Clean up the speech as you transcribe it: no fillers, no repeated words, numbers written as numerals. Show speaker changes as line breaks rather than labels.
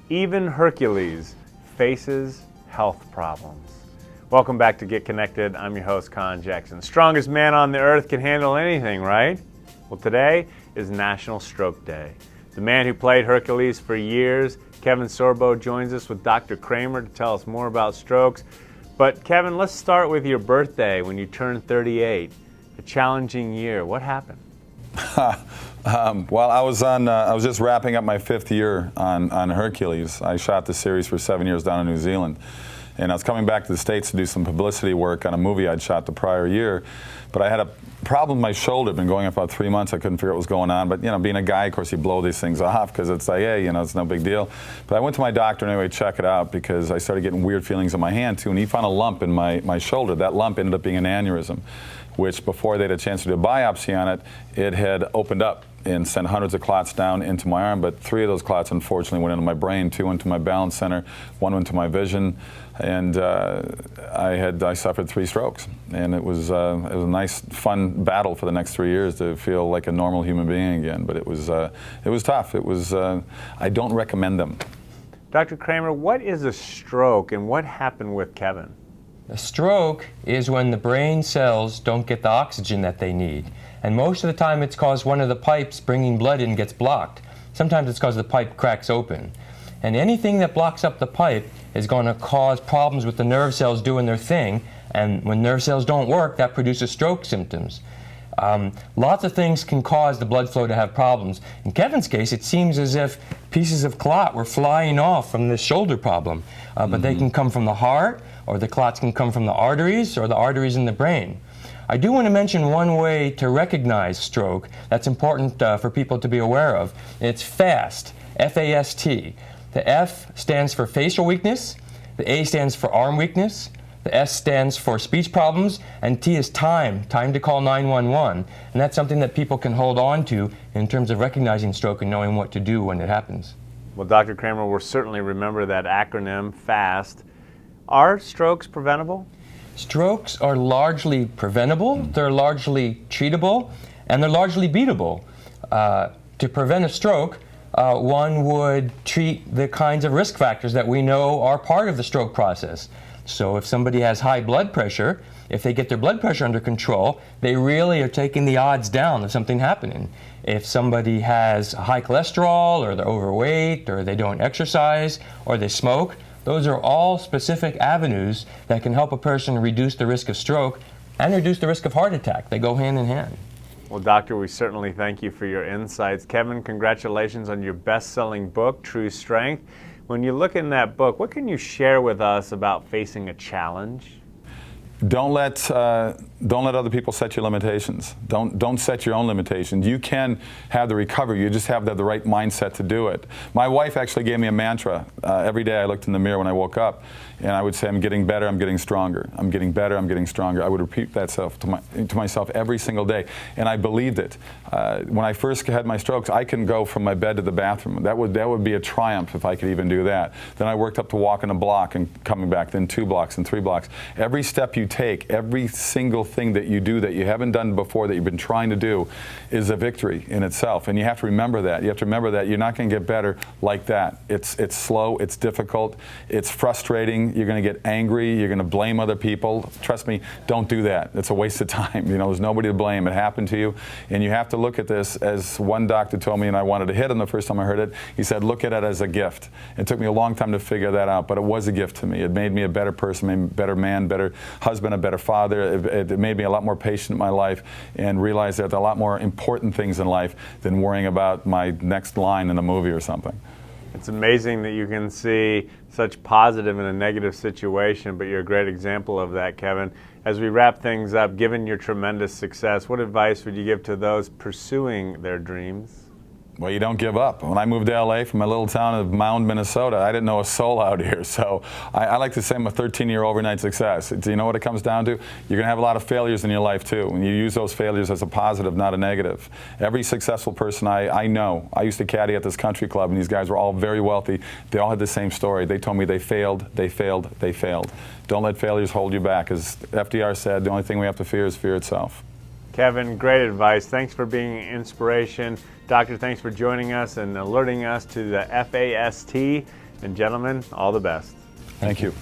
Even Hurcules faces health problems. Welcome back to Get Connected. I'm your host, Conn Jackson. Strongest man on the earth can handle anything, right? Well, today is National Stroke Day. The man who played Hurcules for years, Kevin Sorbo, joins us with Dr. Cramer to tell us more about strokes. But Kevin, let's start with your birthday when you turned 38. A challenging year. What happened?
Well, I was just wrapping up my 5th year on Hurcules. I shot the series for 7 years down in New Zealand. And I was coming back to the States to do some publicity work on a movie I'd shot the prior year. But I had a problem with my shoulder. It'd been going on for about 3 months. I couldn't figure out what was going on. But, you know, being a guy, of course, you blow these things off because it's like, hey, you know, it's no big deal. But I went to my doctor anyway to check it out because I started getting weird feelings in my hand, too. And he found a lump in my shoulder. That lump ended up being an aneurysm, which before they had a chance to do a biopsy on it, it had opened up and sent hundreds of clots down into my arm, but 3 of those clots unfortunately went into my brain, 2 into my balance center, 1 went to my vision, and I suffered 3 strokes. And it was a nice, fun battle for the next 3 years to feel like a normal human being again, but it was tough. I don't recommend them.
Dr. Cramer, what is a stroke and what happened with Kevin?
A stroke is when the brain cells don't get the oxygen that they need. And most of the time it's caused one of the pipes bringing blood in gets blocked. Sometimes it's because the pipe cracks open. And anything that blocks up the pipe is going to cause problems with the nerve cells doing their thing. And when nerve cells don't work, that produces stroke symptoms. Lots of things can cause the blood flow to have problems. In Kevin's case, it seems as if pieces of clot were flying off from this shoulder problem. But they can come from the heart, or the clots can come from the arteries, or the arteries in the brain. I do want to mention one way to recognize stroke that's important for people to be aware of. It's FAST, F-A-S-T. The F stands for facial weakness, the A stands for arm weakness, the S stands for speech problems, and T is time to call 911. And that's something that people can hold on to in terms of recognizing stroke and knowing what to do when it happens.
Well, Dr. Cramer will certainly remember that acronym, FAST. Are strokes preventable?
Strokes are largely preventable, they're largely treatable, and they're largely beatable. To prevent a stroke, one would treat the kinds of risk factors that we know are part of the stroke process. So if somebody has high blood pressure, if they get their blood pressure under control, they really are taking the odds down of something happening. If somebody has high cholesterol, or they're overweight, or they don't exercise, or they smoke, those are all specific avenues that can help a person reduce the risk of stroke and reduce the risk of heart attack. They go hand in hand.
Well, Doctor, we certainly thank you for your insights. Kevin, congratulations on your best-selling book, True Strength. When you look in that book, what can you share with us about facing a challenge?
Don't let other people set your limitations. Don't set your own limitations. You can have the recovery. You just have to have the right mindset to do it. My wife actually gave me a mantra. Every day I looked in the mirror when I woke up, and I would say, I'm getting better, I'm getting stronger. I'm getting better, I'm getting stronger. I would repeat that to myself every single day, and I believed it. When I first had my strokes, I couldn't go from my bed to the bathroom. That would be a triumph if I could even do that. Then I worked up to walking a block and coming back, then 2 blocks and 3 blocks. Every step you take, every single thing that you do that you haven't done before, that you've been trying to do, is a victory in itself. And you have to remember that. You have to remember that you're not going to get better like that. It's slow, it's difficult, it's frustrating, you're going to get angry, you're going to blame other people. Trust me, don't do that. It's a waste of time. You know, there's nobody to blame. It happened to you. And you have to look at this, as one doctor told me, and I wanted to hit him the first time I heard it. He said, look at it as a gift. It took me a long time to figure that out, but it was a gift to me. It made me a better person, made me a better man, better husband, a better father. It made me a lot more patient in my life, and realized that there are a lot more important things in life than worrying about my next line in a movie or something.
It's amazing that you can see such positive in a negative situation, but you're a great example of that, Kevin. As we wrap things up, given your tremendous success, what advice would you give to those pursuing their dreams?
Well, you don't give up. When I moved to LA from my little town of Mound, Minnesota, I didn't know a soul out here. So I like to say I'm a 13-year overnight success. Do you know what it comes down to? You're going to have a lot of failures in your life too, and you use those failures as a positive, not a negative. Every successful person I know, I used to caddy at this country club, and these guys were all very wealthy. They all had the same story. They told me they failed, they failed, they failed. Don't let failures hold you back. As FDR said, the only thing we have to fear is fear itself.
Kevin, great advice. Thanks for being an inspiration. Doctor, thanks for joining us and alerting us to the FAST And gentlemen, all the best.
Thank you.